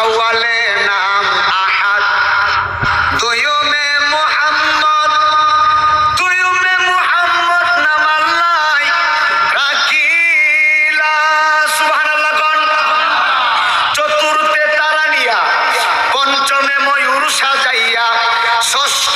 আউয়ালে নাম আহাদ, দুইয়ুমে মুহাম্মদ, দুইয়ুমে মুহাম্মদ নাম আল্লাহ রাখিলা। সুবহানাল্লাহ কোন। চতুর্থে তারা নিয়া, পঞ্চমে ময়ূর সাজাইয়া, ষষ্ঠ